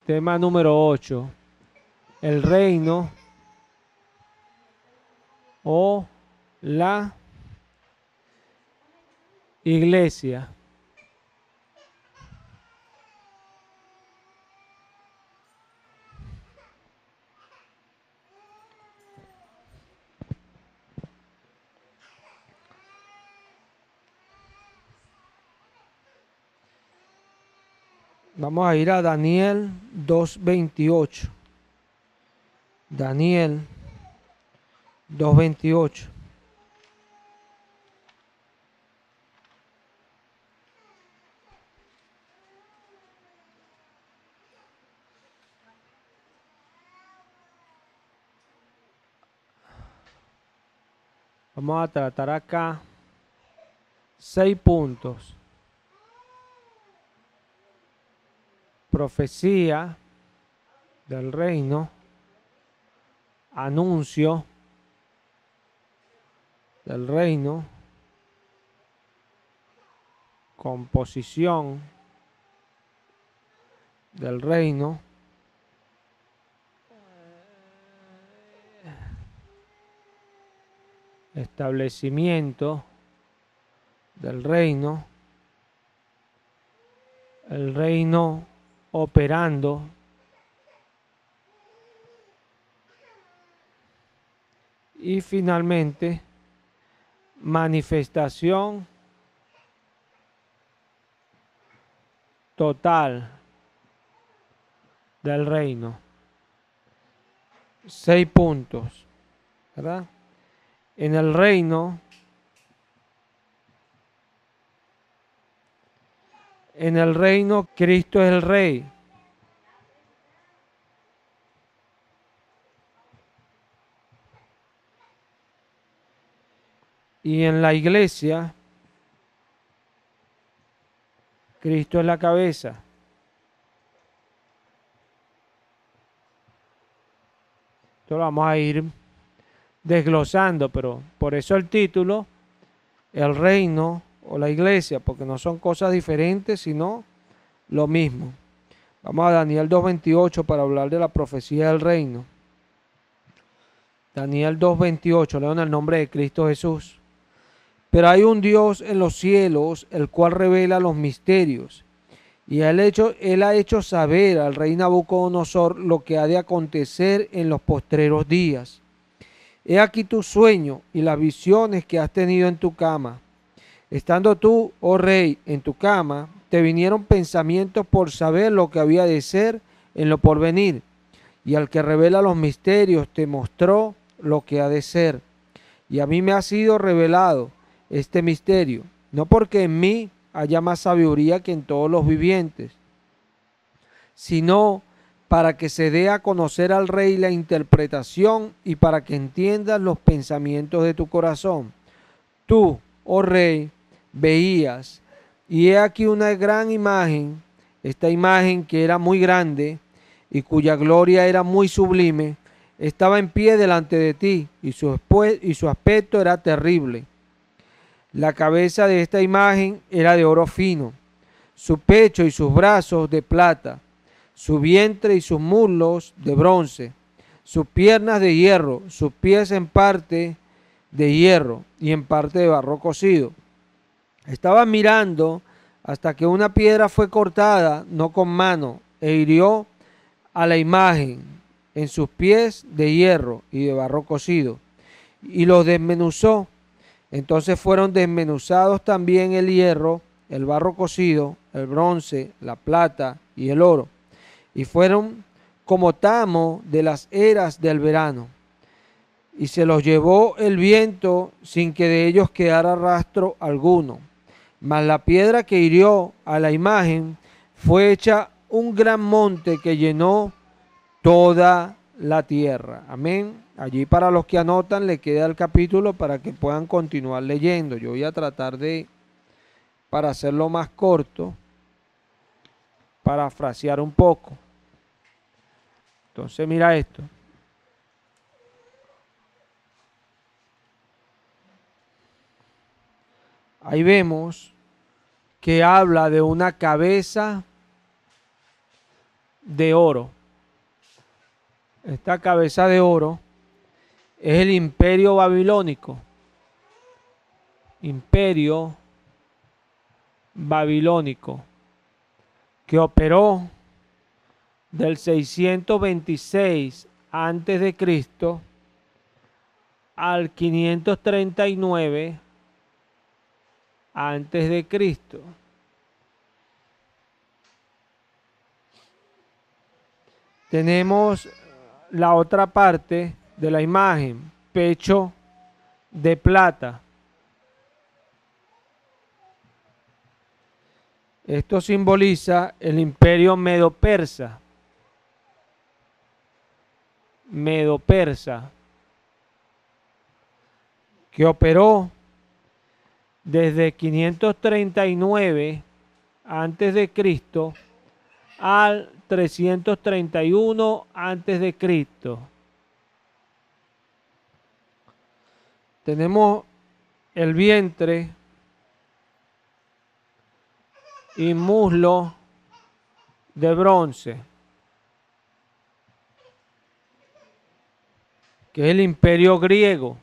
Tema número 8. El reino o la iglesia. Vamos a ir a Daniel 2:28. Daniel 2:28. Vamos a tratar acá 6 puntos. Profecía del reino, anuncio del reino, composición del reino, establecimiento del reino, el reino operando, y finalmente manifestación total del reino. 6 puntos, ¿verdad? En el reino, Cristo es el rey. Y en la iglesia, Cristo es la cabeza. Esto lo vamos a ir desglosando, pero por eso el título, el reino o la iglesia, porque no son cosas diferentes, sino lo mismo. Vamos a Daniel 2:28 para hablar de la profecía del reino. Daniel 2:28, leo en el nombre de Cristo Jesús. Pero hay un Dios en los cielos, el cual revela los misterios. Y él ha hecho saber al rey Nabucodonosor lo que ha de acontecer en los postreros días. He aquí tu sueño y las visiones que has tenido en tu cama. Estando tú, oh rey, en tu cama, te vinieron pensamientos por saber lo que había de ser en lo porvenir. Y al que revela los misterios te mostró lo que ha de ser. Y a mí me ha sido revelado este misterio, no porque en mí haya más sabiduría que en todos los vivientes, sino para que se dé a conocer al rey la interpretación y para que entiendas los pensamientos de tu corazón. Tú, oh rey, veías, y he aquí una gran imagen, esta imagen que era muy grande y cuya gloria era muy sublime, estaba en pie delante de ti, y su aspecto era terrible. La cabeza de esta imagen era de oro fino, su pecho y sus brazos de plata, su vientre y sus muslos de bronce, sus piernas de hierro, sus pies en parte de hierro y en parte de barro cocido. Estaba mirando hasta que una piedra fue cortada, no con mano, e hirió a la imagen en sus pies de hierro y de barro cocido, y los desmenuzó. Entonces fueron desmenuzados también el hierro, el barro cocido, el bronce, la plata y el oro, y fueron como tamo de las eras del verano. Y se los llevó el viento sin que de ellos quedara rastro alguno. Mas la piedra que hirió a la imagen fue hecha un gran monte que llenó toda la tierra. Amén. Allí para los que anotan le queda el capítulo para que puedan continuar leyendo. Yo voy a tratar de, para hacerlo más corto, parafrasear un poco. Entonces mira esto. Ahí vemos que habla de una cabeza de oro. Esta cabeza de oro es el imperio babilónico. Imperio babilónico que operó del 626 antes de Cristo al 539 antes de Cristo. Tenemos la otra parte de la imagen, pecho de plata. Esto simboliza el imperio medo-persa. Medo-persa, que operó desde 539 antes de Cristo al 331 antes de Cristo. Tenemos el vientre y muslo de bronce, que es el imperio griego.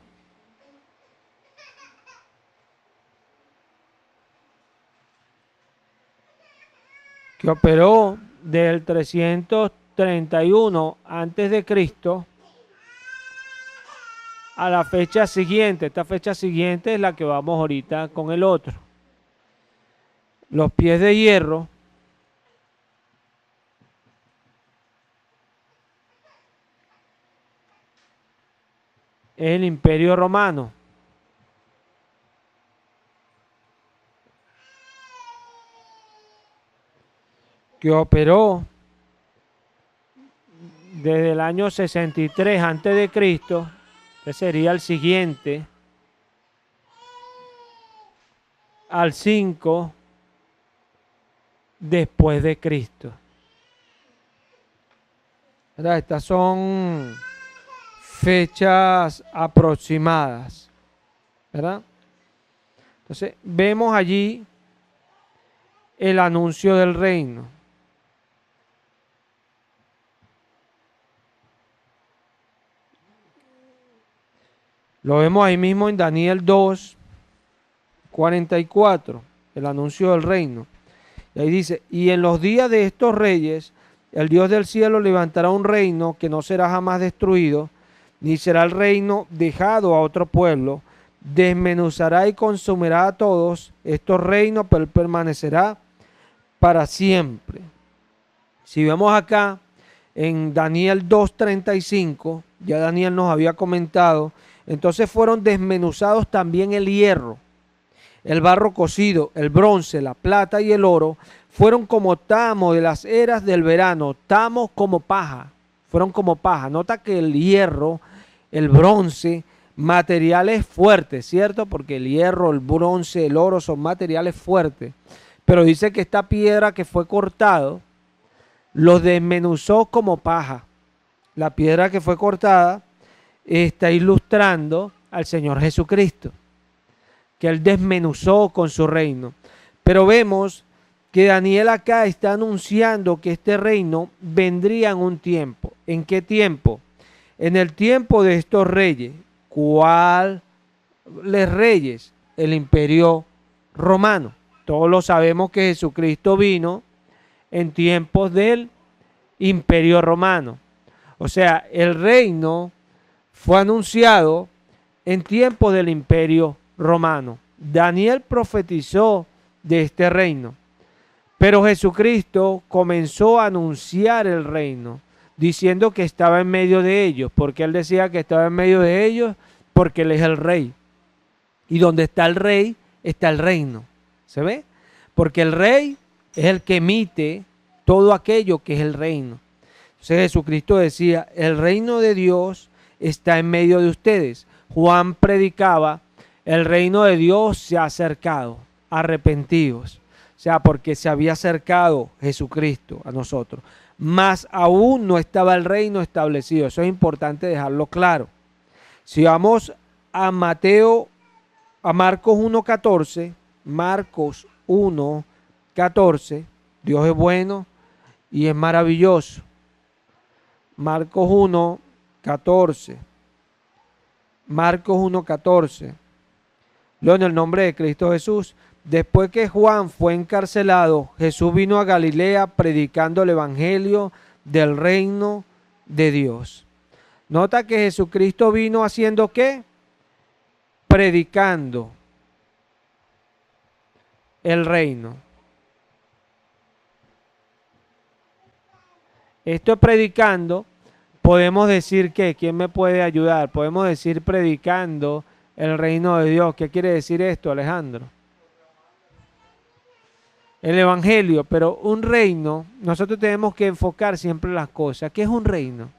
Que operó del 331 antes de Cristo a la fecha siguiente. Esta fecha siguiente es la que vamos ahorita con el otro. Los pies de hierro es el imperio romano. Que operó desde el año 63 antes de Cristo, que sería el siguiente, al 5 después de Cristo. ¿Verdad? Estas son fechas aproximadas, ¿verdad? Entonces vemos allí el anuncio del reino. Lo vemos ahí mismo en Daniel 2, 44, el anuncio del reino. Y ahí dice, y en los días de estos reyes, el Dios del cielo levantará un reino que no será jamás destruido, ni será el reino dejado a otro pueblo. Desmenuzará y consumirá a todos estos reinos, pero permanecerá para siempre. Si vemos acá en Daniel 2:35, ya Daniel nos había comentado, entonces fueron desmenuzados también el hierro, el barro cocido, el bronce, la plata y el oro, fueron como tamo de las eras del verano, tamos como paja, fueron como paja. Nota que el hierro, el bronce, materiales fuertes, ¿cierto? Porque el hierro, el bronce, el oro son materiales fuertes. Pero dice que esta piedra que fue cortado, los desmenuzó como paja. La piedra que fue cortada está ilustrando al Señor Jesucristo, que Él desmenuzó con su reino. Pero vemos que Daniel acá está anunciando que este reino vendría en un tiempo. ¿En qué tiempo? En el tiempo de estos reyes. ¿Cuáles reyes? El imperio romano. Todos lo sabemos que Jesucristo vino en tiempos del imperio romano. O sea, el reino fue anunciado en tiempos del imperio romano. Daniel profetizó de este reino, pero Jesucristo comenzó a anunciar el reino, diciendo que estaba en medio de ellos. Porque Él decía que estaba en medio de ellos, porque Él es el rey. Y donde está el rey, está el reino. ¿Se ve? Porque el rey es el que emite todo aquello que es el reino. Entonces Jesucristo decía, el reino de Dios está en medio de ustedes. Juan predicaba, el reino de Dios se ha acercado, arrepentidos. O sea, porque se había acercado Jesucristo a nosotros. Más aún no estaba el reino establecido. Eso es importante dejarlo claro. Si vamos a Marcos 1:14, Marcos 1:14, Dios es bueno y es maravilloso. Marcos 1:14. Marcos 1:14. Leo en el nombre de Cristo Jesús. Después que Juan fue encarcelado, Jesús vino a Galilea predicando el evangelio del reino de Dios. Nota que Jesucristo vino haciendo ¿qué? Predicando el reino. Esto es predicando. Podemos decir que, ¿quién me puede ayudar? Podemos decir predicando el reino de Dios. ¿Qué quiere decir esto, Alejandro? El evangelio, pero un reino, nosotros tenemos que enfocar siempre las cosas. ¿Qué es un reino?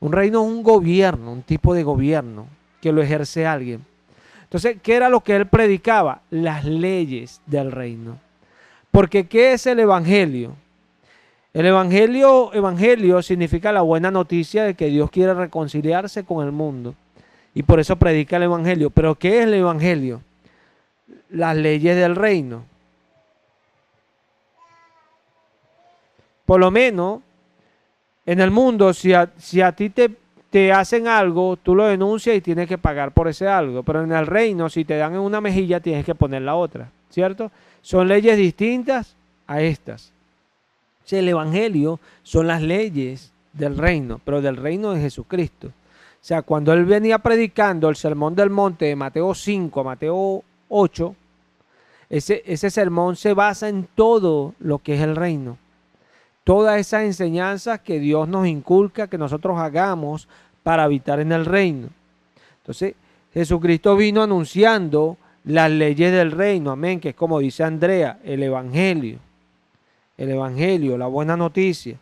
Un reino es un gobierno, un tipo de gobierno que lo ejerce alguien. Entonces, ¿qué era lo que él predicaba? Las leyes del reino. Porque ¿qué es el evangelio? El evangelio significa la buena noticia de que Dios quiere reconciliarse con el mundo. Y por eso predica el evangelio. ¿Pero qué es el evangelio? Las leyes del reino. Por lo menos, en el mundo, si a ti te hacen algo, tú lo denuncias y tienes que pagar por ese algo. Pero en el reino, si te dan en una mejilla, tienes que poner la otra, ¿cierto? Son leyes distintas a estas. O sea, el evangelio son las leyes del reino, pero del reino de Jesucristo. O sea, cuando él venía predicando el sermón del monte de Mateo 5 a Mateo 8, ese sermón se basa en todo lo que es el reino. Todas esas enseñanzas que Dios nos inculca que nosotros hagamos para habitar en el reino. Entonces, Jesucristo vino anunciando las leyes del reino, amén, que es como dice Andrea, el evangelio, la buena noticia.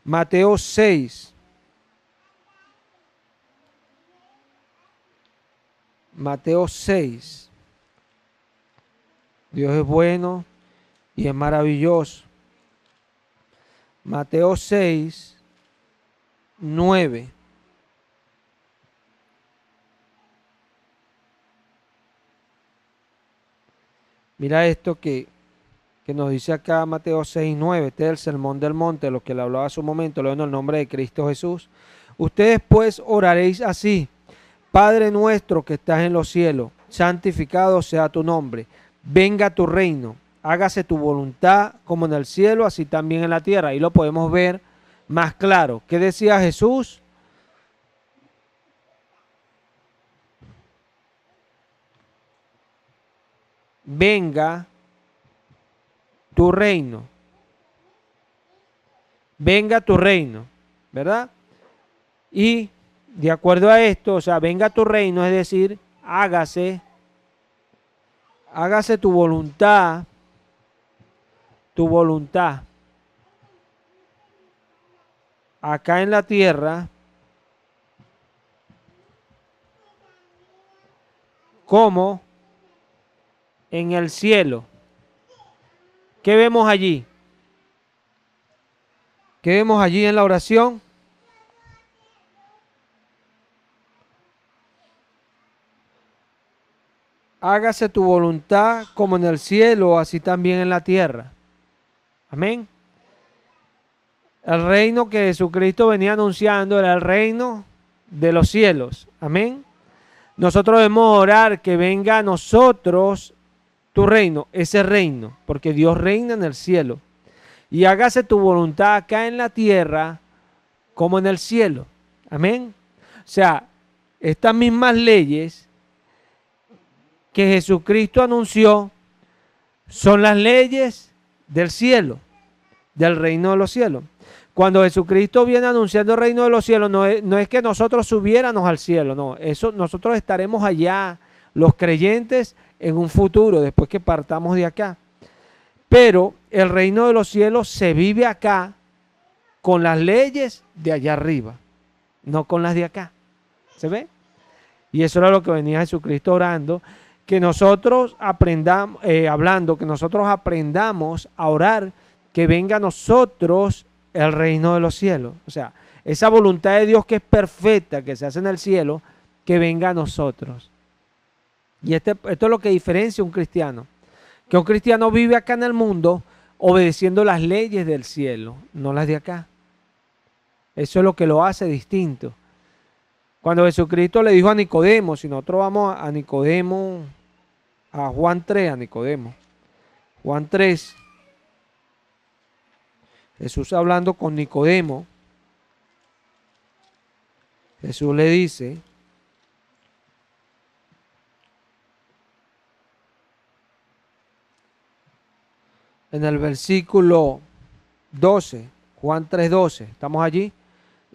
Mateo 6. Mateo 6. Dios es bueno y es maravilloso. Mateo 6, 9. Mira esto que nos dice acá Mateo 6, 9. Este es el sermón del monte, lo que le hablaba hace un momento, leo en el nombre de Cristo Jesús. Ustedes pues oraréis así: Padre nuestro que estás en los cielos, santificado sea tu nombre. Venga tu reino. Hágase tu voluntad como en el cielo, así también en la tierra. Ahí lo podemos ver más claro. ¿Qué decía Jesús? Venga tu reino. Venga tu reino, ¿verdad? Y de acuerdo a esto, o sea, venga tu reino, es decir, hágase tu voluntad. Tu voluntad acá en la tierra como en el cielo. ¿Qué vemos allí? ¿Qué vemos allí en la oración? Hágase tu voluntad como en el cielo, así también en la tierra. Amén. El reino que Jesucristo venía anunciando era el reino de los cielos. Amén. Nosotros debemos orar que venga a nosotros tu reino, ese reino, porque Dios reina en el cielo. Y hágase tu voluntad acá en la tierra como en el cielo. Amén. O sea, estas mismas leyes que Jesucristo anunció son las leyes del cielo, del reino de los cielos. Cuando Jesucristo viene anunciando el reino de los cielos, no es que nosotros subiéramos al cielo, no, eso nosotros estaremos allá, los creyentes, en un futuro, después que partamos de acá. Pero el reino de los cielos se vive acá con las leyes de allá arriba, no con las de acá. ¿Se ve? Y eso era lo que venía Jesucristo orando, que nosotros aprendamos, que nosotros aprendamos a orar, que venga a nosotros el reino de los cielos. O sea, esa voluntad de Dios que es perfecta, que se hace en el cielo, que venga a nosotros. Y esto es lo que diferencia a un cristiano. Que un cristiano vive acá en el mundo obedeciendo las leyes del cielo, no las de acá. Eso es lo que lo hace distinto. Cuando Jesucristo le dijo a Nicodemo, si nosotros vamos a Nicodemo, a Juan 3, a Nicodemo, Juan 3, Jesús hablando con Nicodemo, Jesús le dice, en el versículo 12, Juan 3:12, ¿estamos allí?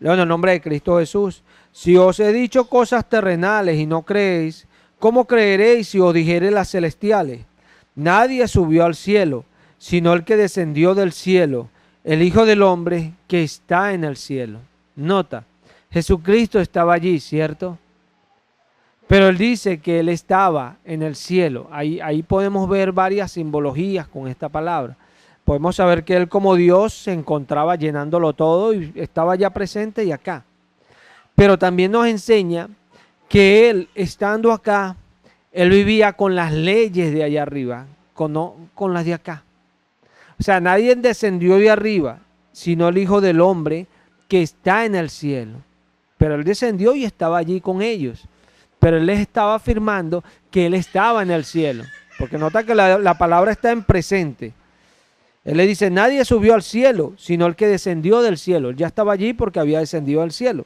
Leo en el nombre de Cristo Jesús. Si os he dicho cosas terrenales y no creéis, ¿cómo creeréis si os dijere las celestiales? Nadie subió al cielo, sino el que descendió del cielo, el Hijo del Hombre que está en el cielo. Nota, Jesucristo estaba allí, ¿cierto? Pero él dice que él estaba en el cielo. Ahí podemos ver varias simbologías con esta palabra. Podemos saber que él como Dios se encontraba llenándolo todo y estaba ya presente y acá. Pero también nos enseña que él, estando acá, él vivía con las leyes de allá arriba, con las de acá. O sea, nadie descendió de arriba, sino el Hijo del Hombre que está en el cielo. Pero él descendió y estaba allí con ellos. Pero él les estaba afirmando que él estaba en el cielo. Porque nota que la palabra está en presente. Él le dice, nadie subió al cielo, sino el que descendió del cielo. Él ya estaba allí porque había descendido al cielo.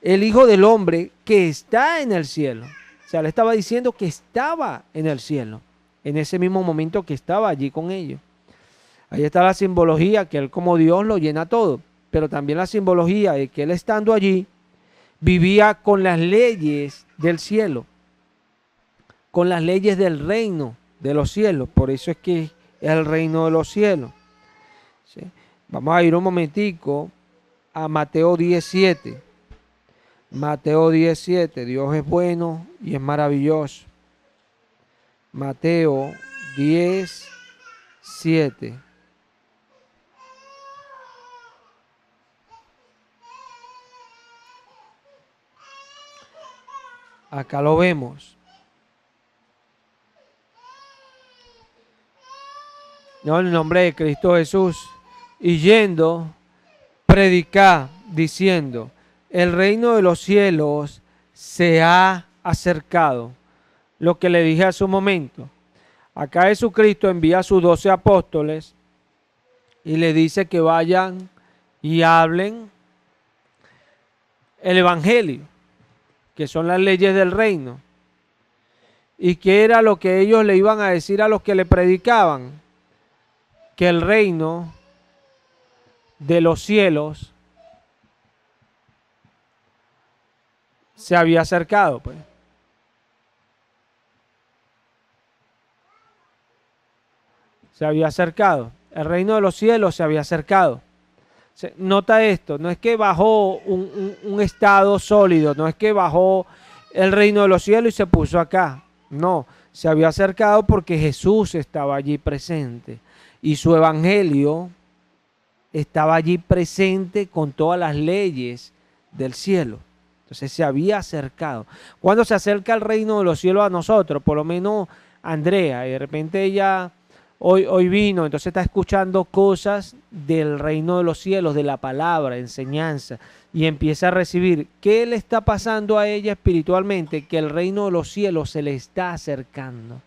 El Hijo del Hombre que está en el cielo. O sea, le estaba diciendo que estaba en el cielo. En ese mismo momento que estaba allí con ellos. Ahí está la simbología que él como Dios lo llena todo. Pero también la simbología de que él estando allí vivía con las leyes del cielo. Con las leyes del reino de los cielos. Por eso es que es el reino de los cielos. ¿Sí? Vamos a ir un momentico a Mateo 17. Mateo 17. Dios es bueno y es maravilloso. Mateo 17. Acá lo vemos. No, en el nombre de Cristo Jesús. Y yendo, predicar, diciendo, el reino de los cielos se ha acercado. Lo que le dije hace un momento. Acá Jesucristo envía a sus 12 apóstoles y le dice que vayan y hablen el evangelio, que son las leyes del reino. ¿Y qué era lo que ellos le iban a decir a los que le predicaban? Que el reino de los cielos se había acercado, pues. Se había acercado. El reino de los cielos se había acercado. Nota esto, no es que bajó un estado sólido, no es que bajó el reino de los cielos y se puso acá. No, se había acercado porque Jesús estaba allí presente. Y su evangelio estaba allí presente con todas las leyes del cielo. Entonces se había acercado. Cuando se acerca el reino de los cielos a nosotros, por lo menos Andrea, y de repente ella hoy vino, entonces está escuchando cosas del reino de los cielos, de la palabra, enseñanza, y empieza a recibir. ¿Qué le está pasando a ella espiritualmente? Que el reino de los cielos se le está acercando.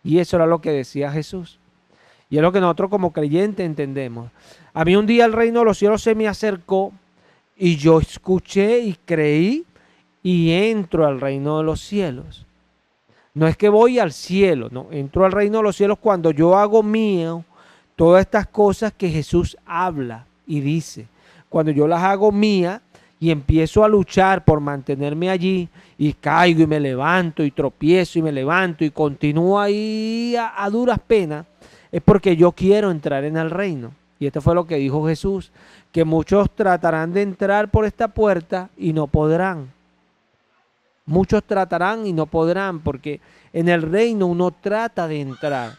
Y eso era lo que decía Jesús. Y es lo que nosotros como creyentes entendemos. A mí un día el reino de los cielos se me acercó y yo escuché y creí y entro al reino de los cielos. No es que voy al cielo, no, entro al reino de los cielos cuando yo hago mío todas estas cosas que Jesús habla y dice. Cuando yo las hago mía y empiezo a luchar por mantenerme allí y caigo y me levanto y tropiezo y me levanto y continúo ahí a duras penas, es porque yo quiero entrar en el reino. Y esto fue lo que dijo Jesús, que muchos tratarán de entrar por esta puerta y no podrán. Muchos tratarán y no podrán, porque en el reino uno trata de entrar,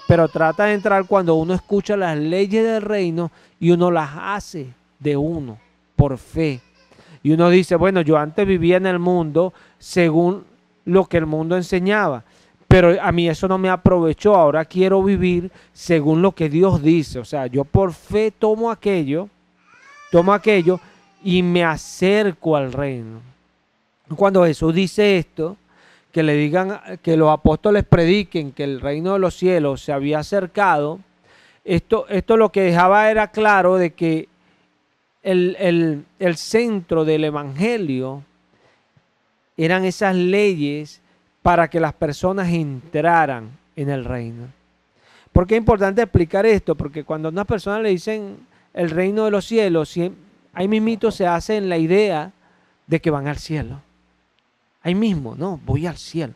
pero trata de entrar cuando uno escucha las leyes del reino y uno las hace de uno, por fe. Y uno dice, bueno, yo antes vivía en el mundo según lo que el mundo enseñaba, pero a mí eso no me aprovechó. Ahora quiero vivir según lo que Dios dice. O sea, yo por fe tomo aquello y me acerco al reino. Cuando Jesús dice esto, que le digan, que los apóstoles prediquen que el reino de los cielos se había acercado, esto lo que dejaba era claro de que el centro del evangelio eran esas leyes para que las personas entraran en el reino. ¿Por qué es importante explicar esto? Porque cuando a una persona le dicen el reino de los cielos, ahí mismito se hace en la idea de que van al cielo. Ahí mismo, no, voy al cielo.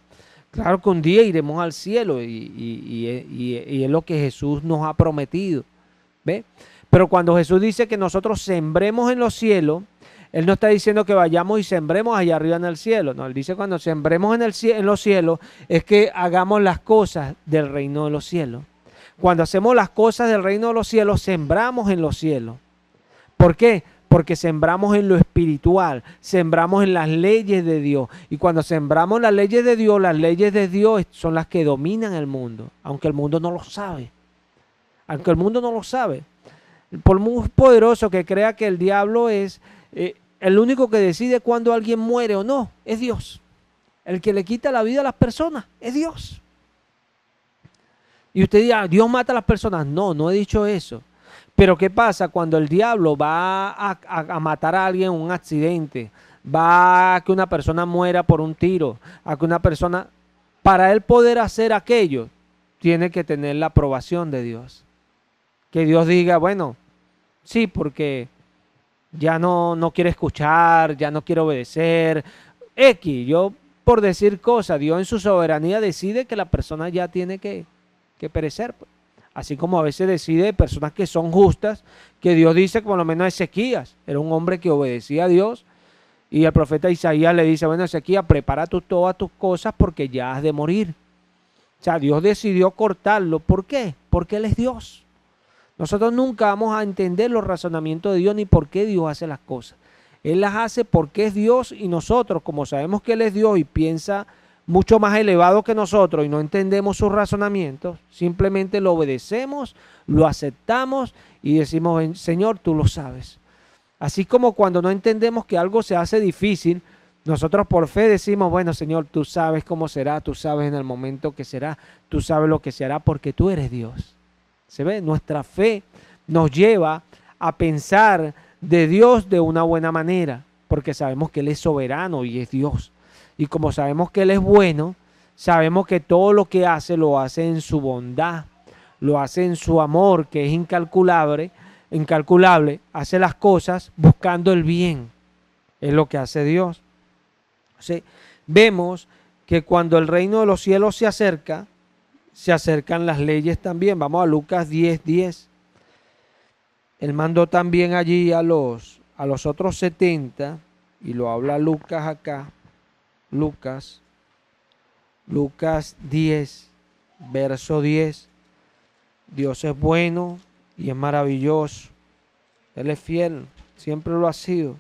Claro que un día iremos al cielo y es lo que Jesús nos ha prometido. ¿Ve? Pero cuando Jesús dice que nosotros sembremos en los cielos, Él no está diciendo que vayamos y sembremos allá arriba en el cielo. No, Él dice cuando sembremos en los cielos es que hagamos las cosas del reino de los cielos. Cuando hacemos las cosas del reino de los cielos, sembramos en los cielos. ¿Por qué? Porque sembramos en lo espiritual, sembramos en las leyes de Dios. Y cuando sembramos las leyes de Dios son las que dominan el mundo, aunque el mundo no lo sabe. Aunque el mundo no lo sabe. Por muy poderoso que crea que el diablo es, el único que decide cuándo alguien muere o no, es Dios. El que le quita la vida a las personas es Dios. Y usted dirá, ¿Dios mata a las personas? No, no he dicho eso. Pero ¿qué pasa cuando el diablo va a matar a alguien en un accidente? Va a que una persona muera por un tiro, a que una persona, para él poder hacer aquello, tiene que tener la aprobación de Dios. Que Dios diga, bueno, sí, porque ya no quiere escuchar, ya no quiere obedecer. Yo por decir cosas, Dios en su soberanía decide que la persona ya tiene que perecer, pues. Así como a veces decide personas que son justas, que Dios dice, por lo menos Ezequías, era un hombre que obedecía a Dios, y el profeta Isaías le dice, bueno, Ezequías, prepara todas tus cosas porque ya has de morir. O sea, Dios decidió cortarlo. ¿Por qué? Porque Él es Dios. Nosotros nunca vamos a entender los razonamientos de Dios ni por qué Dios hace las cosas. Él las hace porque es Dios y nosotros, como sabemos que Él es Dios y piensa mucho más elevado que nosotros y no entendemos sus razonamientos, simplemente lo obedecemos, lo aceptamos y decimos, Señor, tú lo sabes. Así como cuando no entendemos que algo se hace difícil, nosotros por fe decimos, bueno, Señor, tú sabes cómo será, tú sabes en el momento que será, tú sabes lo que se hará porque tú eres Dios. ¿Se ve? Nuestra fe nos lleva a pensar de Dios de una buena manera, porque sabemos que Él es soberano y es Dios. Y como sabemos que Él es bueno, sabemos que todo lo que hace lo hace en su bondad, lo hace en su amor, que es incalculable, hace las cosas buscando el bien. Es lo que hace Dios. Entonces, vemos que cuando el reino de los cielos se acerca, se acercan las leyes también. Vamos a Lucas 10:10. Él mandó también allí a los otros 70, y lo habla Lucas acá. Lucas 10, verso 10. Dios es bueno y es maravilloso. Él es fiel, siempre lo ha sido.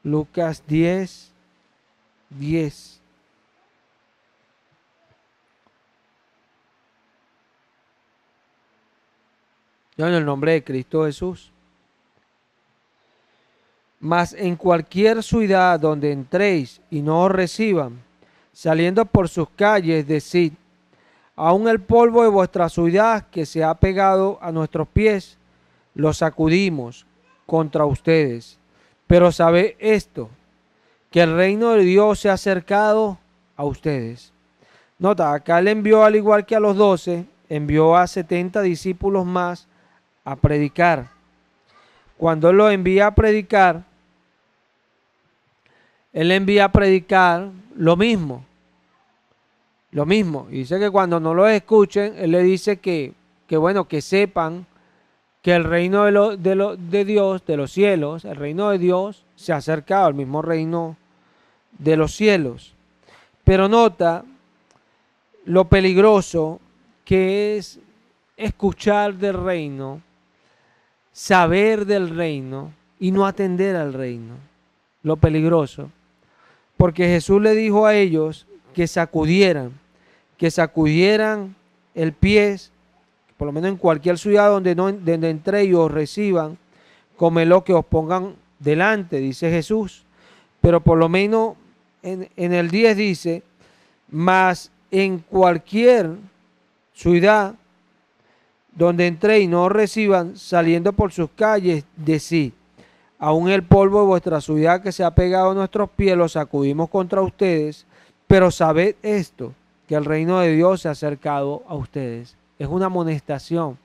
Lucas 10. Yo en el nombre de Cristo Jesús. Mas en cualquier ciudad donde entréis y no os reciban, saliendo por sus calles, decid, aun el polvo de vuestra ciudad que se ha pegado a nuestros pies, lo sacudimos contra ustedes. Pero sabed esto, que el reino de Dios se ha acercado a ustedes. Nota, acá Él envió, al igual que a los 12, envió a 70 discípulos más a predicar. Cuando Él los envía a predicar, Él envía a predicar lo mismo. Lo mismo. Y dice que cuando no los escuchen, Él le dice que bueno, que sepan que el reino de Dios, de los cielos, el reino de Dios se ha acercado al mismo reino de los cielos. Pero nota lo peligroso que es escuchar del reino, saber del reino y no atender al reino. Lo peligroso. Porque Jesús le dijo a ellos que sacudieran el pie, por lo menos en cualquier ciudad donde entréis y os reciban, comedlo que os pongan delante, dice Jesús. Pero por lo menos en el 10 dice, mas en cualquier ciudad donde entréis y no os reciban, saliendo por sus calles, decid, aún el polvo de vuestra ciudad que se ha pegado a nuestros pies lo sacudimos contra ustedes, pero sabed esto, que el reino de Dios se ha acercado a ustedes. Es una amonestación.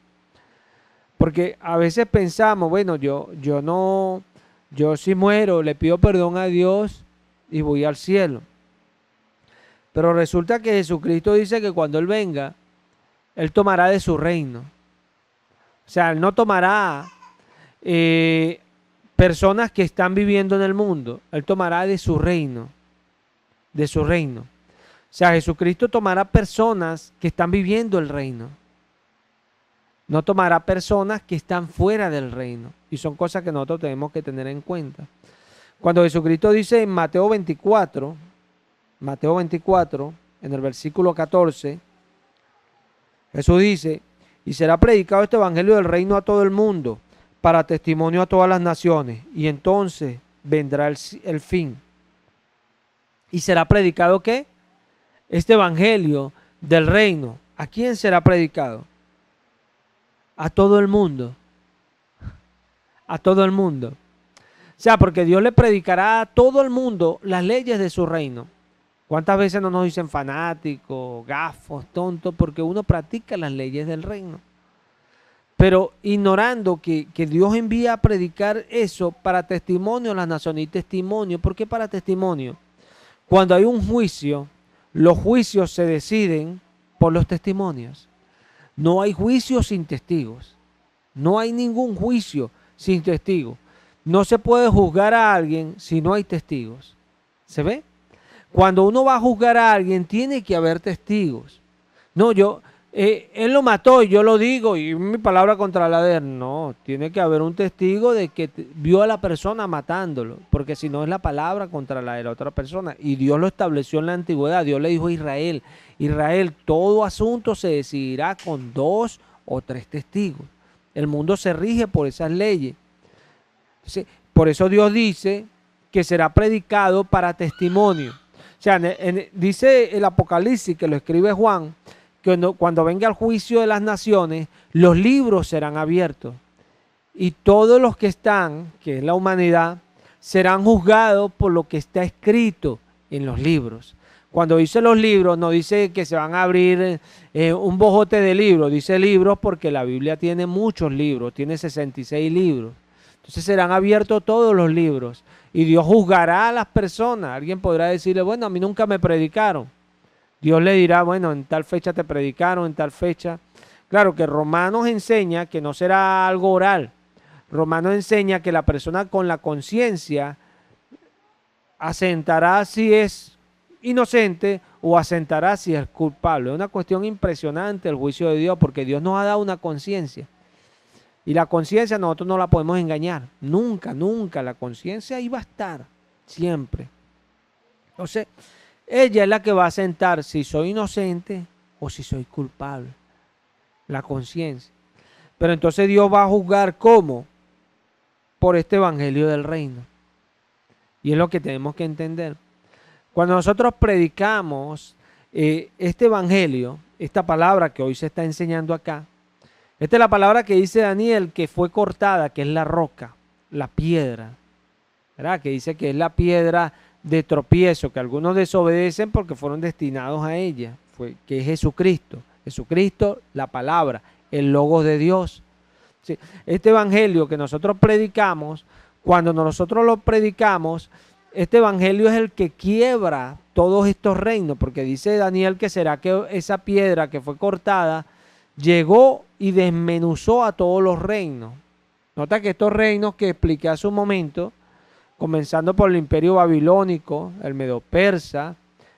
Porque a veces pensamos, bueno, yo si muero, le pido perdón a Dios y voy al cielo. Pero resulta que Jesucristo dice que cuando Él venga, Él tomará de su reino. O sea, Él no tomará personas que están viviendo en el mundo. Él tomará de su reino. De su reino. O sea, Jesucristo tomará personas que están viviendo el reino. No tomará personas que están fuera del reino. Y son cosas que nosotros tenemos que tener en cuenta. Cuando Jesucristo dice en Mateo 24, en el versículo 14, Jesús dice, y será predicado este evangelio del reino a todo el mundo, para testimonio a todas las naciones, y entonces vendrá el fin. ¿Y será predicado qué? Este evangelio del reino. ¿A quién será predicado? A todo el mundo. A todo el mundo. O sea, porque Dios le predicará a todo el mundo las leyes de su reino. ¿Cuántas veces no nos dicen fanáticos, gafos, tontos? Porque uno practica las leyes del reino. Pero ignorando que Dios envía a predicar eso para testimonio a las naciones. Y testimonio, ¿por qué para testimonio? Cuando hay un juicio, los juicios se deciden por los testimonios. No hay juicio sin testigos. No hay ningún juicio sin testigos. No se puede juzgar a alguien si no hay testigos. ¿Se ve? Cuando uno va a juzgar a alguien, tiene que haber testigos. No, él lo mató y yo lo digo y mi palabra contra la de él. No, tiene que haber un testigo de que vio a la persona matándolo, porque si no es la palabra contra la de la otra persona. Y Dios lo estableció en la antigüedad. Dios le dijo a Israel, todo asunto se decidirá con 2 o 3 testigos. El mundo se rige por esas leyes. Entonces, por eso Dios dice que será predicado para testimonio. O sea, dice el Apocalipsis, que lo escribe Juan, que cuando venga el juicio de las naciones, los libros serán abiertos. Y todos los que están, que es la humanidad, serán juzgados por lo que está escrito en los libros. Cuando dice los libros, no dice que se van a abrir un bojote de libros, dice libros porque la Biblia tiene muchos libros, tiene 66 libros. Entonces serán abiertos todos los libros y Dios juzgará a las personas. Alguien podrá decirle, bueno, a mí nunca me predicaron. Dios le dirá, bueno, en tal fecha te predicaron, en tal fecha. Claro que Romanos enseña que no será algo oral. Romanos enseña que la persona con la conciencia asentará si es inocente o asentará si es culpable. Es una cuestión impresionante el juicio de Dios, porque Dios nos ha dado una conciencia. Y la conciencia nosotros no la podemos engañar. Nunca, nunca. La conciencia ahí va a estar. Siempre. Entonces, ella es la que va a sentar si soy inocente o si soy culpable. La conciencia. Pero entonces Dios va a juzgar ¿cómo? Por este evangelio del reino. Y es lo que tenemos que entender. Cuando nosotros predicamos este evangelio, esta palabra que hoy se está enseñando acá, esta es la palabra que dice Daniel, que fue cortada, que es la roca, la piedra, ¿verdad? Que dice que es la piedra de tropiezo, que algunos desobedecen porque fueron destinados a ella, que es Jesucristo. Jesucristo, la palabra, el Logos de Dios. Sí, este evangelio que nosotros predicamos, cuando nosotros lo predicamos, este evangelio es el que quiebra todos estos reinos, porque dice Daniel que será que esa piedra que fue cortada llegó y desmenuzó a todos los reinos. Nota que estos reinos que expliqué hace un momento, comenzando por el imperio babilónico, el medo-persa,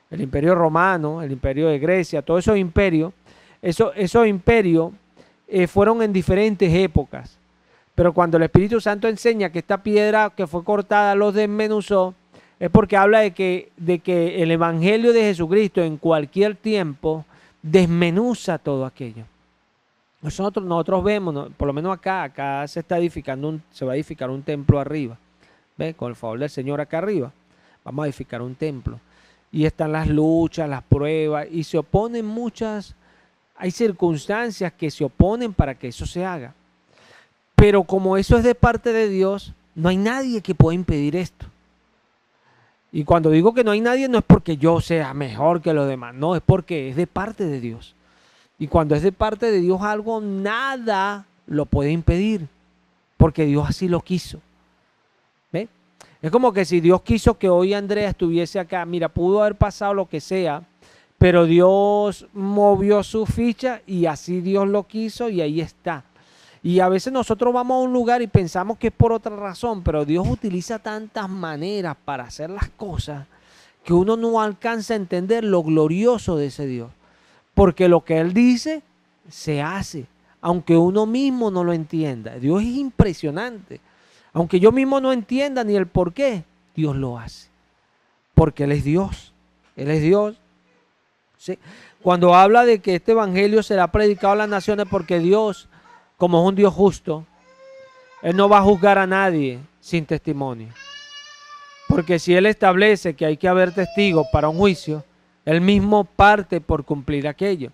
el imperio romano, el imperio de Grecia, todos esos imperios, esos imperios fueron en diferentes épocas. Pero cuando el Espíritu Santo enseña que esta piedra que fue cortada los desmenuzó, es porque habla de que el Evangelio de Jesucristo en cualquier tiempo desmenuza todo aquello. Nosotros vemos, por lo menos acá se está edificando se va a edificar un templo arriba. ¿Ve? Con el favor del Señor acá arriba, vamos a edificar un templo. Y están las luchas, las pruebas, y se oponen hay circunstancias que se oponen para que eso se haga. Pero como eso es de parte de Dios, no hay nadie que pueda impedir esto. Y cuando digo que no hay nadie, no es porque yo sea mejor que los demás, no, es porque es de parte de Dios. Y cuando es de parte de Dios algo, nada lo puede impedir, porque Dios así lo quiso. ¿Ve? Es como que si Dios quiso que hoy Andrea estuviese acá, mira, pudo haber pasado lo que sea, pero Dios movió su ficha y así Dios lo quiso y ahí está. Y a veces nosotros vamos a un lugar y pensamos que es por otra razón, pero Dios utiliza tantas maneras para hacer las cosas que uno no alcanza a entender lo glorioso de ese Dios. Porque lo que Él dice, se hace, aunque uno mismo no lo entienda. Dios es impresionante. Aunque yo mismo no entienda ni el por qué, Dios lo hace. Porque Él es Dios. Él es Dios. ¿Sí? Cuando habla de que este evangelio será predicado a las naciones, porque Dios, como es un Dios justo, Él no va a juzgar a nadie sin testimonio. Porque si Él establece que hay que haber testigos para un juicio, Él mismo parte por cumplir aquello.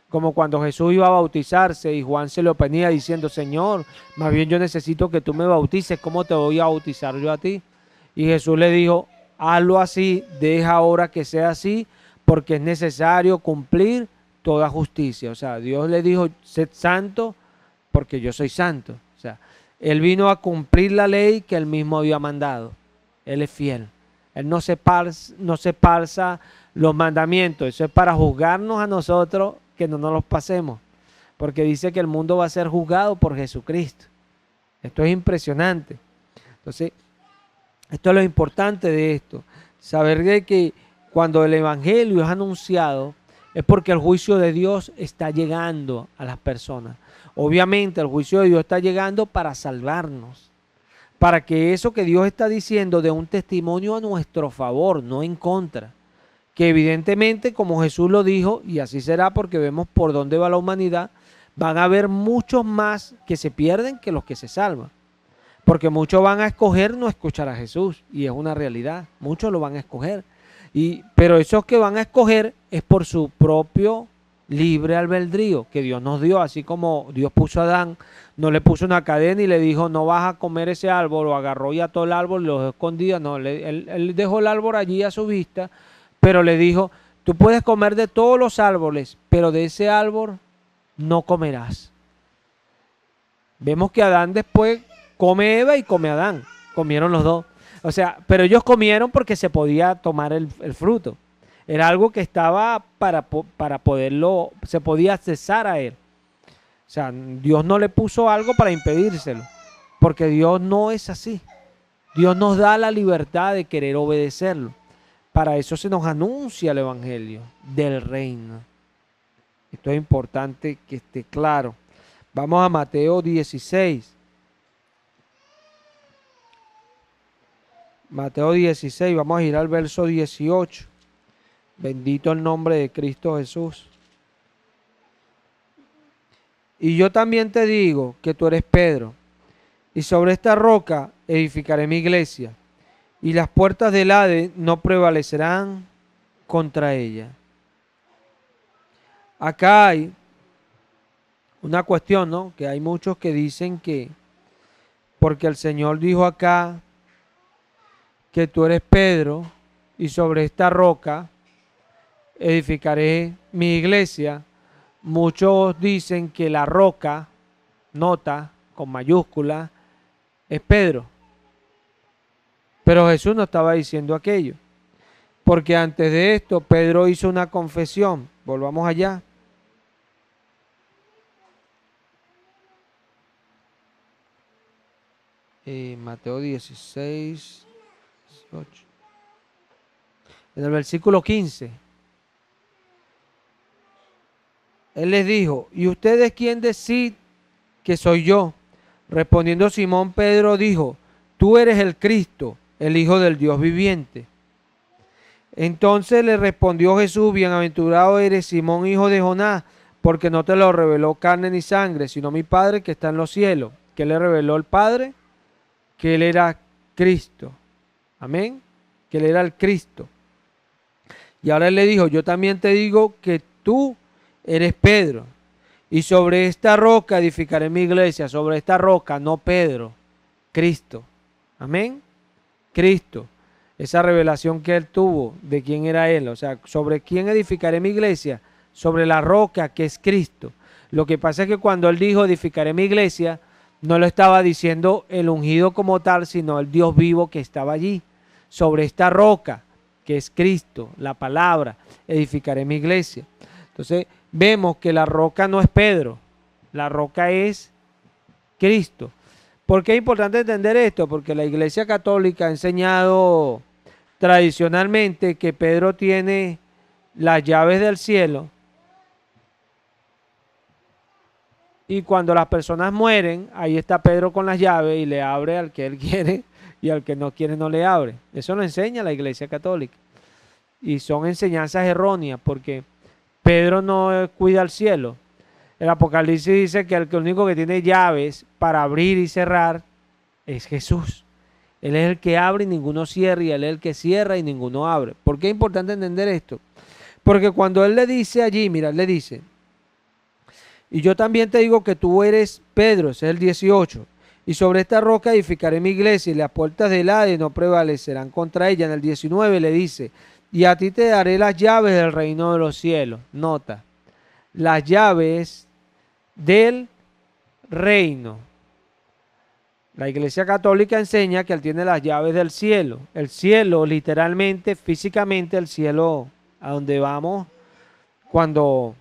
Como cuando Jesús iba a bautizarse y Juan se lo oponía diciendo, Señor, más bien yo necesito que tú me bautices, ¿cómo te voy a bautizar yo a ti? Y Jesús le dijo, hazlo así, deja ahora que sea así, porque es necesario cumplir toda justicia. O sea, Dios le dijo, sed santo porque yo soy santo. O sea, Él vino a cumplir la ley que Él mismo había mandado. Él es fiel. Él no se parsa los mandamientos. Eso es para juzgarnos a nosotros que no nos los pasemos. Porque dice que el mundo va a ser juzgado por Jesucristo. Esto es impresionante. Entonces, esto es lo importante de esto. Saber de que cuando el evangelio es anunciado es porque el juicio de Dios está llegando a las personas. Obviamente el juicio de Dios está llegando para salvarnos. Para que eso que Dios está diciendo dé un testimonio a nuestro favor, no en contra. Que evidentemente, como Jesús lo dijo, y así será porque vemos por dónde va la humanidad, van a haber muchos más que se pierden que los que se salvan. Porque muchos van a escoger no escuchar a Jesús, y es una realidad, muchos lo van a escoger. Pero esos que van a escoger es por su propio libre albedrío que Dios nos dio, así como Dios puso a Adán, no le puso una cadena y le dijo, no vas a comer ese árbol, lo agarró y ató el árbol y lo escondía, no, él dejó el árbol allí a su vista, pero le dijo, tú puedes comer de todos los árboles, pero de ese árbol no comerás. Vemos que Adán después come Eva y come Adán, comieron los dos. O sea, pero ellos comieron porque se podía tomar el fruto. Era algo que estaba para poderlo, se podía accesar a él. O sea, Dios no le puso algo para impedírselo, porque Dios no es así. Dios nos da la libertad de querer obedecerlo. Para eso se nos anuncia el evangelio del reino. Esto es importante que esté claro. Vamos a Mateo 16. Mateo 16, vamos a ir al verso 18. Bendito el nombre de Cristo Jesús. Y yo también te digo que tú eres Pedro, y sobre esta roca edificaré mi iglesia, y las puertas del Hades no prevalecerán contra ella. Acá hay una cuestión, ¿no? Que hay muchos que dicen que, porque el Señor dijo acá que tú eres Pedro, y sobre esta roca edificaré mi iglesia. Muchos dicen que la roca, nota con mayúscula, es Pedro. Pero Jesús no estaba diciendo aquello. Porque antes de esto Pedro hizo una confesión. Volvamos allá. Mateo 16, 18. En el versículo 15. Él les dijo, ¿y ustedes quién decid que soy yo? Respondiendo Simón Pedro dijo, tú eres el Cristo, el Hijo del Dios viviente. Entonces le respondió Jesús: bienaventurado eres, Simón, hijo de Jonás, porque no te lo reveló carne ni sangre, sino mi Padre que está en los cielos. ¿Qué le reveló el Padre? Que él era Cristo. Amén. Que él era el Cristo. Y ahora él le dijo: yo también te digo que tú eres Pedro, y sobre esta roca edificaré mi iglesia. Sobre esta roca, no Pedro, Cristo. Amén. Cristo. Esa revelación que él tuvo de quién era él. O sea, ¿sobre quién edificaré mi iglesia? Sobre la roca que es Cristo. Lo que pasa es que cuando él dijo edificaré mi iglesia, no lo estaba diciendo el ungido como tal, sino el Dios vivo que estaba allí. Sobre esta roca que es Cristo, la palabra, edificaré mi iglesia. Entonces vemos que la roca no es Pedro, la roca es Cristo. ¿Por qué es importante entender esto? Porque la Iglesia Católica ha enseñado tradicionalmente que Pedro tiene las llaves del cielo, y cuando las personas mueren, ahí está Pedro con las llaves y le abre al que él quiere, y al que no quiere no le abre. Eso lo enseña la Iglesia Católica. Y son enseñanzas erróneas, porque Pedro no cuida el cielo. El Apocalipsis dice que el único que tiene llaves para abrir y cerrar es Jesús. Él es el que abre y ninguno cierra, y él es el que cierra y ninguno abre. ¿Por qué es importante entender esto? Porque cuando él le dice allí, mira, él le dice: y yo también te digo que tú eres Pedro, ese es el 18, y sobre esta roca edificaré mi iglesia, y las puertas del Hades no prevalecerán contra ella. En el 19 le dice: y a ti te daré las llaves del reino de los cielos. Nota, las llaves del reino. La Iglesia Católica enseña que él tiene las llaves del cielo. El cielo, literalmente, físicamente, el cielo a donde vamos cuando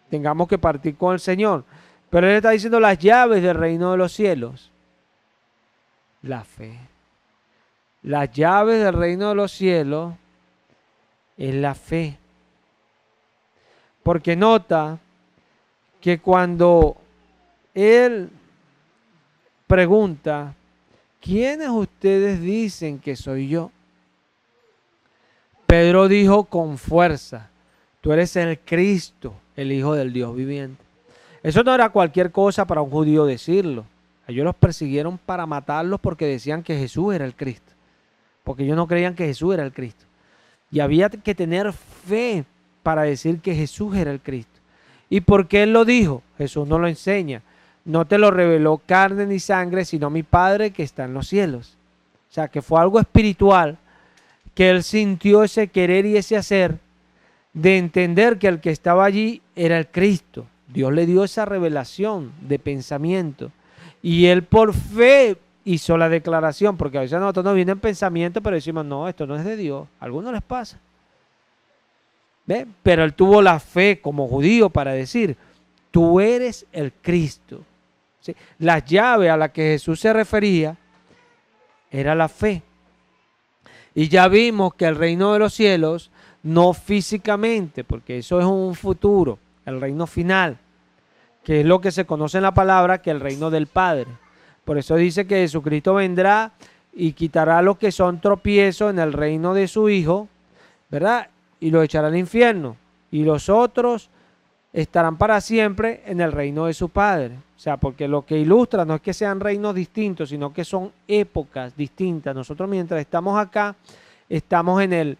tengamos que partir con el Señor. Pero él está diciendo las llaves del reino de los cielos. La fe. Las llaves del reino de los cielos es la fe. Porque nota que cuando él pregunta: ¿quiénes ustedes dicen que soy yo? Pedro dijo con fuerza: tú eres el Cristo, el Hijo del Dios viviente. Eso no era cualquier cosa para un judío decirlo. Ellos los persiguieron para matarlos porque decían que Jesús era el Cristo. Porque ellos no creían que Jesús era el Cristo. Y había que tener fe para decir que Jesús era el Cristo. ¿Y por qué él lo dijo? Jesús no lo enseña. No te lo reveló carne ni sangre, sino mi Padre que está en los cielos. O sea, que fue algo espiritual, que él sintió ese querer y ese hacer de entender que el que estaba allí era el Cristo. Dios le dio esa revelación de pensamiento. Y él por fe hizo la declaración, porque a veces a nosotros nos vienen pensamientos, pero decimos: no, esto no es de Dios. A algunos les pasa. ¿Ve? Pero él tuvo la fe como judío para decir: tú eres el Cristo. ¿Sí? La llave a la que Jesús se refería era la fe. Y ya vimos que el reino de los cielos, no físicamente, porque eso es un futuro, el reino final, que es lo que se conoce en la palabra que el reino del Padre. Por eso dice que Jesucristo vendrá y quitará los que son tropiezos en el reino de su Hijo, ¿verdad? Y los echará al infierno. Y los otros estarán para siempre en el reino de su Padre. O sea, porque lo que ilustra no es que sean reinos distintos, sino que son épocas distintas. Nosotros mientras estamos acá, estamos en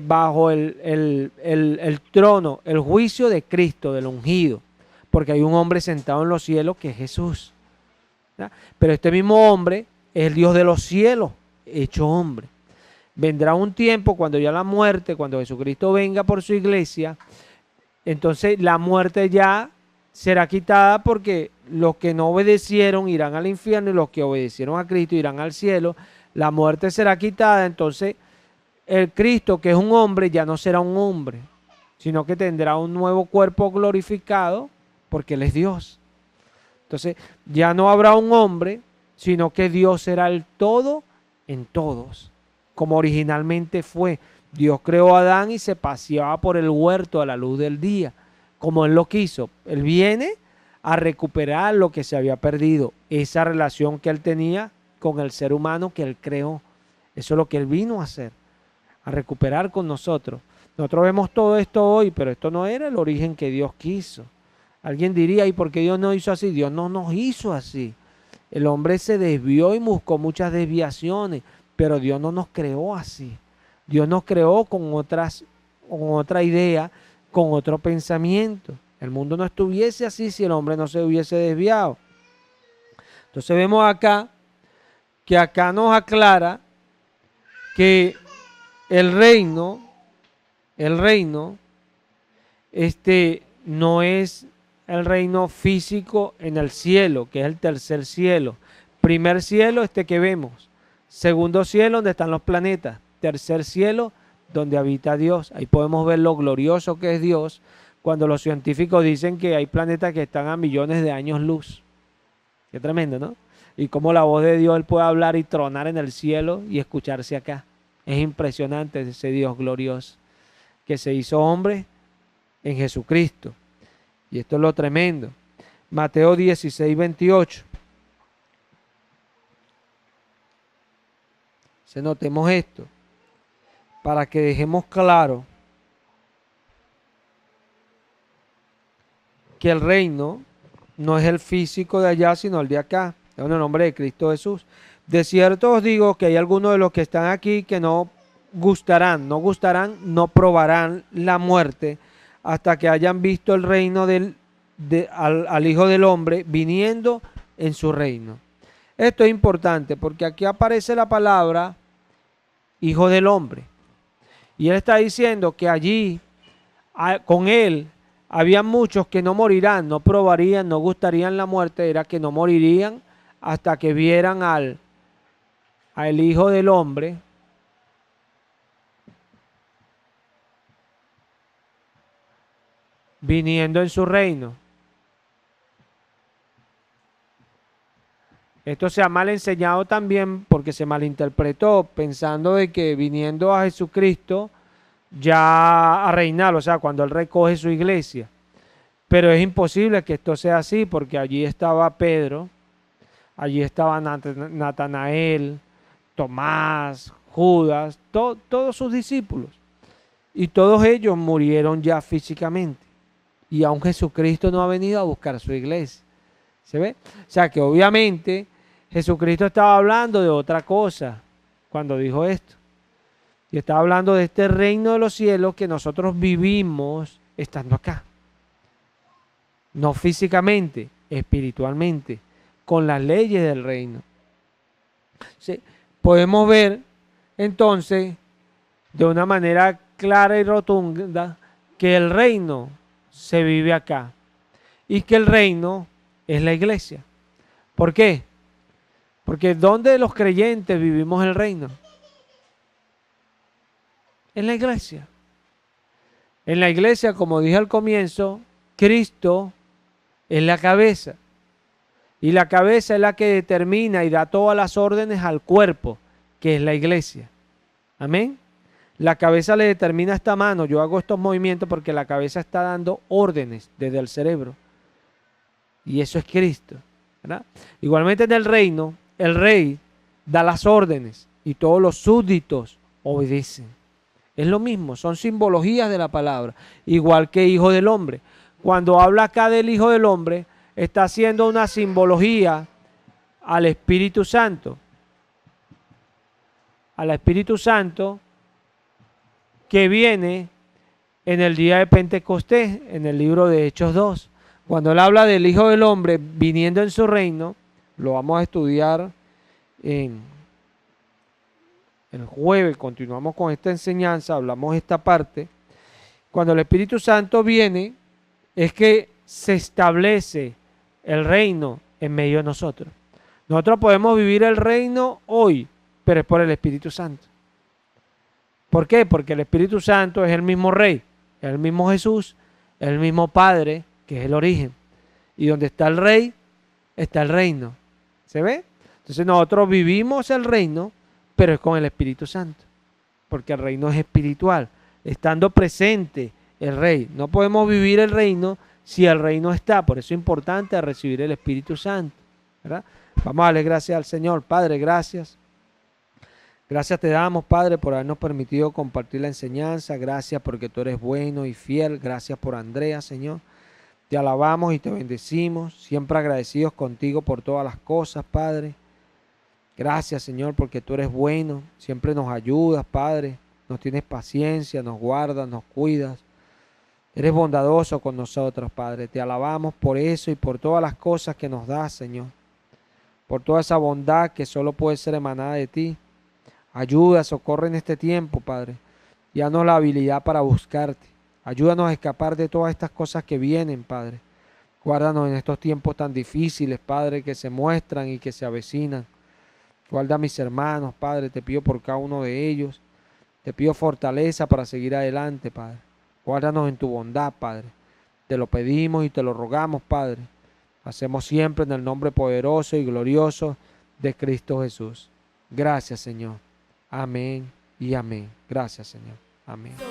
bajo el trono, el juicio de Cristo, del ungido. Porque hay un hombre sentado en los cielos que es Jesús. ¿Verdad? Pero este mismo hombre es el Dios de los cielos, hecho hombre. Vendrá un tiempo cuando ya la muerte, cuando Jesucristo venga por su iglesia, entonces la muerte ya será quitada, porque los que no obedecieron irán al infierno y los que obedecieron a Cristo irán al cielo. La muerte será quitada, entonces el Cristo, que es un hombre, ya no será un hombre, sino que tendrá un nuevo cuerpo glorificado, porque Él es Dios. Entonces ya no habrá un hombre, sino que Dios será el todo en todos, como originalmente fue. Dios creó a Adán y se paseaba por el huerto a la luz del día, como Él lo quiso. Él viene a recuperar lo que se había perdido, esa relación que Él tenía con el ser humano que Él creó. Eso es lo que Él vino a hacer, a recuperar con nosotros. Nosotros vemos todo esto hoy, pero esto no era el origen que Dios quiso. Alguien diría, ¿y por qué Dios no hizo así? Dios no nos hizo así. El hombre se desvió y buscó muchas desviaciones, pero Dios no nos creó así. Dios nos creó con otra idea, con otro pensamiento. El mundo no estuviese así si el hombre no se hubiese desviado. Entonces vemos acá que acá nos aclara que el reino no es el reino físico en el cielo, que es el tercer cielo. Primer cielo, que vemos. Segundo cielo, donde están los planetas. Tercer cielo, donde habita Dios. Ahí podemos ver lo glorioso que es Dios cuando los científicos dicen que hay planetas que están a millones de años luz. Qué tremendo, ¿no? Y cómo la voz de Dios, Él puede hablar y tronar en el cielo y escucharse acá. Es impresionante ese Dios glorioso que se hizo hombre en Jesucristo. Y esto es lo tremendo. Mateo 16, 28. Se notemos esto, para que dejemos claro que el reino no es el físico de allá, sino el de acá. En el nombre de Cristo Jesús. De cierto os digo que hay algunos de los que están aquí que no probarán la muerte hasta que hayan visto el reino al Hijo del Hombre viniendo en su reino. Esto es importante porque aquí aparece la palabra Hijo del Hombre. Y él está diciendo que allí, con él, había muchos que no morirán, no probarían, no gustarían la muerte, era que no morirían hasta que vieran al Hijo del Hombre viniendo en su reino. Esto se ha mal enseñado también porque se malinterpretó pensando de que viniendo a Jesucristo ya a reinar, o sea, cuando Él recoge su iglesia. Pero es imposible que esto sea así porque allí estaba Pedro, allí estaba Natanael, Tomás, Judas, todos sus discípulos. Y todos ellos murieron ya físicamente. Y aún Jesucristo no ha venido a buscar su iglesia. ¿Se ve? O sea que obviamente Jesucristo estaba hablando de otra cosa cuando dijo esto. Y estaba hablando de este reino de los cielos que nosotros vivimos estando acá. No físicamente, espiritualmente, con las leyes del reino. ¿Sí? Podemos ver entonces de una manera clara y rotunda que el reino se vive acá y que el reino es la iglesia. ¿Por qué? Porque ¿dónde los creyentes vivimos el reino? En la iglesia. En la iglesia, como dije al comienzo, Cristo es la cabeza. Y la cabeza es la que determina y da todas las órdenes al cuerpo, que es la iglesia. Amén. La cabeza le determina esta mano. Yo hago estos movimientos porque la cabeza está dando órdenes desde el cerebro. Y eso es Cristo, ¿verdad? Igualmente en el reino, el rey da las órdenes y todos los súbditos obedecen. Es lo mismo, son simbologías de la palabra. Igual que Hijo del Hombre. Cuando habla acá del Hijo del Hombre, está haciendo una simbología al Espíritu Santo. Al Espíritu Santo que viene en el día de Pentecostés, en el libro de Hechos 2. Cuando él habla del Hijo del Hombre viniendo en su reino, lo vamos a estudiar en el jueves, continuamos con esta enseñanza, hablamos esta parte. Cuando el Espíritu Santo viene, es que se establece el reino en medio de nosotros. Nosotros podemos vivir el reino hoy, pero es por el Espíritu Santo. ¿Por qué? Porque el Espíritu Santo es el mismo Rey, es el mismo Jesús, es el mismo Padre, que es el origen. Y donde está el Rey, está el reino. ¿Se ve? Entonces nosotros vivimos el reino, pero es con el Espíritu Santo. Porque el reino es espiritual. Estando presente el Rey. No podemos vivir el reino si el reino está. Por eso es importante recibir el Espíritu Santo, ¿verdad? Vamos a darle gracias al Señor. Padre, gracias. Gracias te damos, Padre, por habernos permitido compartir la enseñanza. Gracias porque tú eres bueno y fiel. Gracias por Andrea, Señor. Te alabamos y te bendecimos. Siempre agradecidos contigo por todas las cosas, Padre. Gracias, Señor, porque tú eres bueno. Siempre nos ayudas, Padre. Nos tienes paciencia, nos guardas, nos cuidas. Eres bondadoso con nosotros, Padre. Te alabamos por eso y por todas las cosas que nos das, Señor. Por toda esa bondad que solo puede ser emanada de ti. Ayuda, socorre en este tiempo, Padre. Y danos la habilidad para buscarte. Ayúdanos a escapar de todas estas cosas que vienen, Padre. Guárdanos en estos tiempos tan difíciles, Padre, que se muestran y que se avecinan. Guarda a mis hermanos, Padre. Te pido por cada uno de ellos. Te pido fortaleza para seguir adelante, Padre. Guárdanos en tu bondad, Padre. Te lo pedimos y te lo rogamos, Padre. Hacemos siempre en el nombre poderoso y glorioso de Cristo Jesús. Gracias, Señor. Amén y amén. Gracias, Señor. Amén.